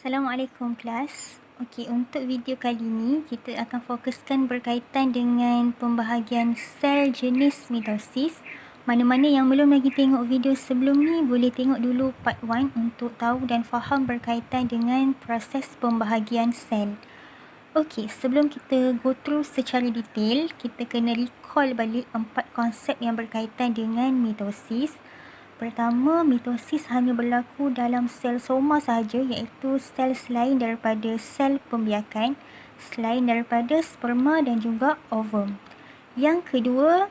Assalamualaikum kelas. Okey, untuk video kali ini kita akan fokuskan berkaitan dengan pembahagian sel jenis mitosis. Mana-mana yang belum lagi tengok video sebelum ni boleh tengok dulu part 1 untuk tahu dan faham berkaitan dengan proses pembahagian sel. Okey, sebelum kita go through secara detail, kita kena recall balik 4 konsep yang berkaitan dengan mitosis. Pertama, mitosis hanya berlaku dalam sel soma sahaja, iaitu sel selain daripada sel pembiakan, selain daripada sperma dan juga ovum. Yang kedua,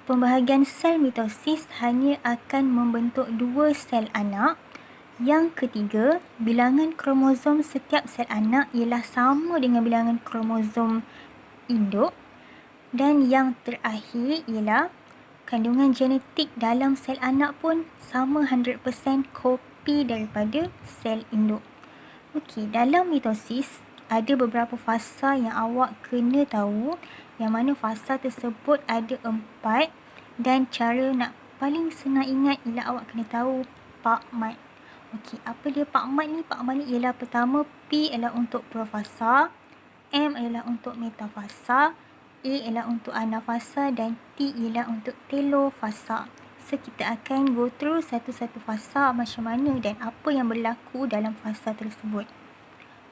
pembahagian sel mitosis hanya akan membentuk 2 sel anak. Yang ketiga, bilangan kromosom setiap sel anak ialah sama dengan bilangan kromosom induk. Dan yang terakhir ialah kandungan genetik dalam sel anak pun sama 100% kopi daripada sel induk. Okey, dalam mitosis ada beberapa fasa yang awak kena tahu, yang mana fasa tersebut ada 4 dan cara nak paling senang ingat ialah awak kena tahu Pak Mat. Okey, apa dia Pak Mat ni? Pak Mat ni ialah pertama, P adalah untuk profasa, M adalah untuk metafasa, A ialah untuk anafasa dan T ialah untuk telofasa. So, kita akan go through satu-satu fasa macam mana dan apa yang berlaku dalam fasa tersebut.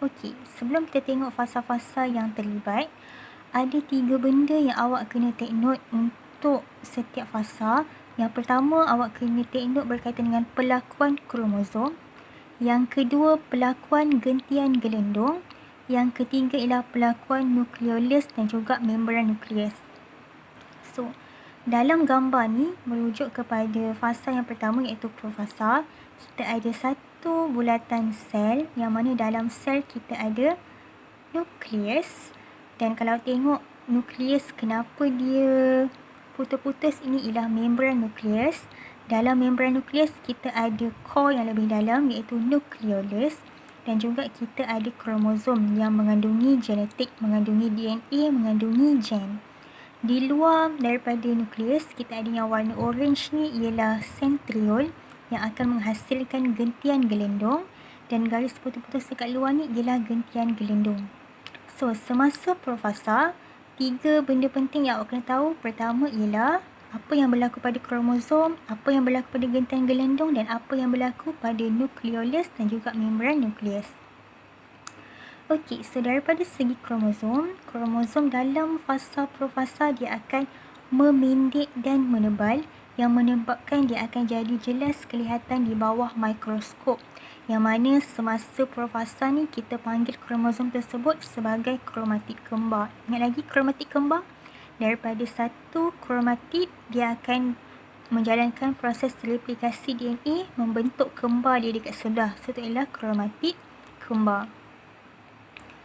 Okey, sebelum kita tengok fasa-fasa yang terlibat, ada 3 benda yang awak kena take note untuk setiap fasa. Yang pertama, awak kena take note berkaitan dengan pelakuan kromosom. Yang kedua, pelakuan gentian gelendong. Yang ketiga ialah pelakuan nukleolus dan juga membran nukleus. So, dalam gambar ni merujuk kepada fasa yang pertama iaitu profasa. Kita ada satu bulatan sel yang mana dalam sel kita ada nukleus. Dan kalau tengok nukleus, kenapa dia putus-putus, ini ialah membran nukleus. Dalam membran nukleus kita ada core yang lebih dalam iaitu nukleolus. Dan juga kita ada kromosom yang mengandungi genetik, mengandungi DNA, mengandungi gen. Di luar daripada nukleus, kita ada yang warna orange ni ialah centriole yang akan menghasilkan gentian gelendong. Dan garis putus-putus dekat luar ni ialah gentian gelendong. So, semasa profasa, 3 benda penting yang awak kena tahu. Pertama ialah apa yang berlaku pada kromosom, apa yang berlaku pada gentian gelendong dan apa yang berlaku pada nukleolus dan juga membran nukleus. Okey, so daripada segi kromosom dalam fasa profasa dia akan memendek dan menebal, yang menyebabkan dia akan jadi jelas kelihatan di bawah mikroskop. Yang mana semasa profasa ni kita panggil kromosom tersebut sebagai kromatid kembar. Ingat lagi kromatid kembar? Daripada satu kromatid, dia akan menjalankan proses replikasi DNA, membentuk kembar dia dekat sebelah. So, itu ialah kromatid kembar.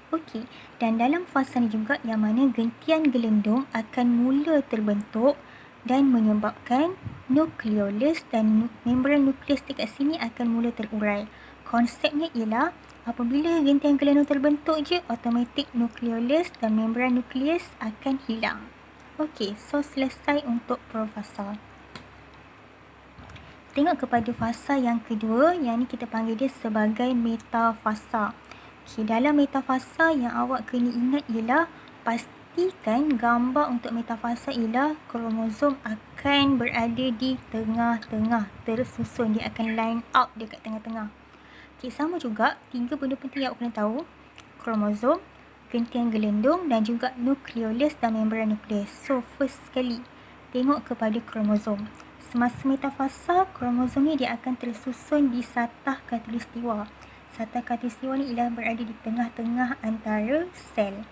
Okey, dan dalam fasa ni juga yang mana gentian gelendong akan mula terbentuk dan menyebabkan nukleolus dan membran nukleus dekat sini akan mula terurai. Konsepnya ialah apabila gentian gelendong terbentuk je, automatik nukleolus dan membran nukleus akan hilang. Okey, so selesai untuk profasa. Tengok kepada fasa yang kedua, yang ni kita panggil dia sebagai metafasa. Okey, dalam metafasa yang awak kena ingat ialah pastikan gambar untuk metafasa ialah kromosom akan berada di tengah-tengah, tersusun, dia akan line up dekat tengah-tengah. Okey, sama juga 3 benda penting yang awak kena tahu. Kromosom, gentian gelendong dan juga nukleolus dan membran nukleus. So, first sekali, tengok kepada kromosom. Semasa metafasa, kromosom ni dia akan tersusun di satah khatulistiwa. Satah khatulistiwa ni ialah berada di tengah-tengah antara sel.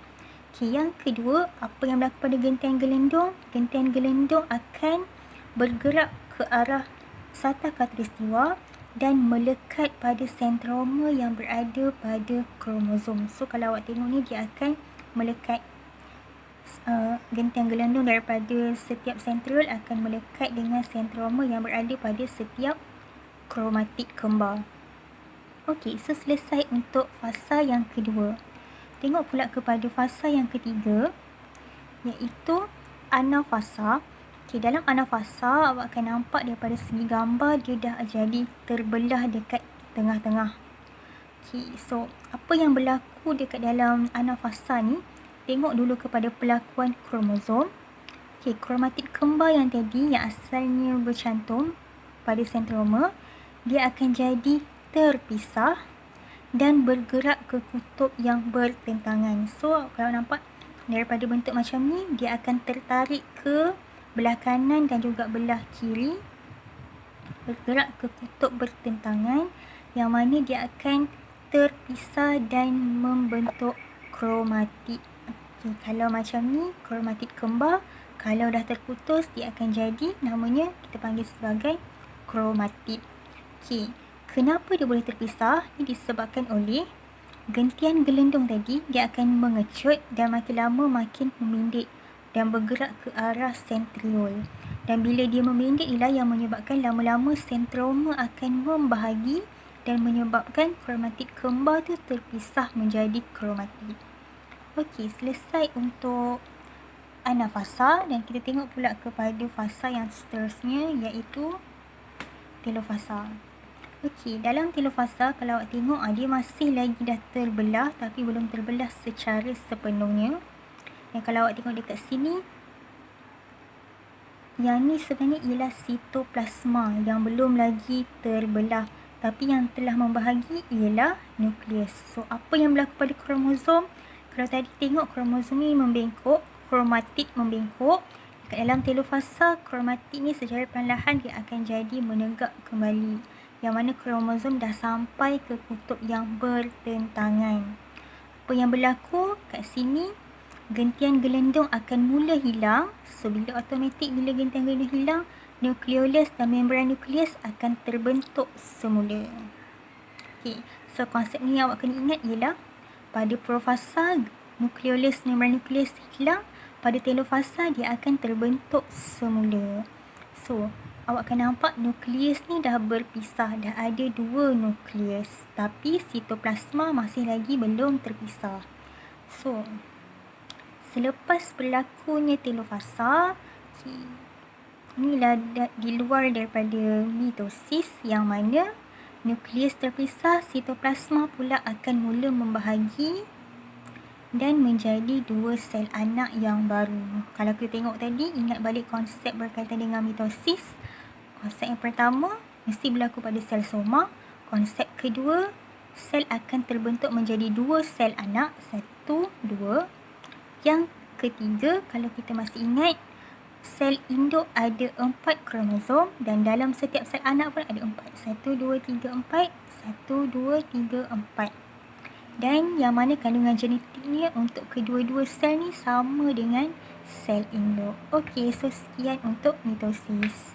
Okey, yang kedua, apa yang berlaku pada gentian gelendong? Gentian gelendong akan bergerak ke arah satah khatulistiwa dan melekat pada sentroma yang berada pada kromosom. So, kalau awak tengok ni, dia akan melekat. Gentian gelendong daripada setiap sentriol akan melekat dengan sentroma yang berada pada setiap kromatid kembar. Okey, so selesai untuk fasa yang kedua. Tengok pula kepada fasa yang ketiga, iaitu anafasa. Okey, dalam anafasa awak akan nampak daripada segi gambar dia dah jadi terbelah dekat tengah-tengah. Okay, so apa yang berlaku dekat dalam anafasa ni? Tengok dulu kepada pelakuan kromosom. Okay, kromatid kembar yang tadi yang asalnya bercantum pada sentroma, dia akan jadi terpisah dan bergerak ke kutub yang bertentangan. So, kalau nampak daripada bentuk macam ni, dia akan tertarik ke belah kanan dan juga belah kiri, bergerak ke kutub bertentangan, yang mana dia akan terpisah dan membentuk kromatid. Okay, kalau macam ni, kromatid kembar. Kalau dah terputus, dia akan jadi, namanya kita panggil sebagai kromatid. Okay, kenapa dia boleh terpisah? Ini disebabkan oleh gentian gelendung tadi, dia akan mengecut dan makin lama makin memendek dan bergerak ke arah sentriol. Dan bila dia memendek inilah yang menyebabkan lama-lama sentroma akan membahagi dan menyebabkan kromatid kembar tu terpisah menjadi kromatid. Okey, selesai untuk anafasa dan kita tengok pula kepada fasa yang seterusnya, iaitu telofasa. Okey, dalam telofasa kalau awak tengok dia masih lagi dah terbelah tapi belum terbelah secara sepenuhnya. Dan kalau awak tengok dekat sini, yang ni sebenarnya ialah sitoplasma yang belum lagi terbelah, tapi yang telah membahagi ialah nukleus. So, apa yang berlaku pada kromosom? Kalau tadi tengok kromosom ni membengkok, kromatid membengkok. Dekat dalam telofasa, kromatid ni secara perlahan dia akan jadi menegak kembali, yang mana kromosom dah sampai ke kutub yang bertentangan. Apa yang berlaku kat sini, gentian gelendung akan mula hilang. So, bila automatik bila gentian gelendung hilang, nukleolus dan membran nukleus akan terbentuk semula. Okay, so konsep ni awak kena ingat ialah pada profasa, nukleolus membran nukleus hilang. Pada telofasa, dia akan terbentuk semula. So, awak akan nampak nukleus ni dah berpisah, dah ada 2 nukleus. Tapi sitoplasma masih lagi belum terpisah. So, selepas berlakunya telofasa, inilah di luar daripada mitosis, yang mana nukleus terpisah, sitoplasma pula akan mula membahagi dan menjadi 2 sel anak yang baru. Kalau kita tengok tadi, ingat balik konsep berkaitan dengan mitosis. Konsep yang pertama mesti berlaku pada sel soma. Konsep kedua, sel akan terbentuk menjadi 2 sel anak, 1, 2. Yang ketiga, kalau kita masih ingat, sel induk ada 4 kromosom dan dalam setiap sel anak pun ada 4. 1, 2, 3, 4. 1, 2, 3, 4. Dan yang mana kandungan genetiknya untuk kedua-dua sel ni sama dengan sel induk. Okey, so sekian untuk mitosis.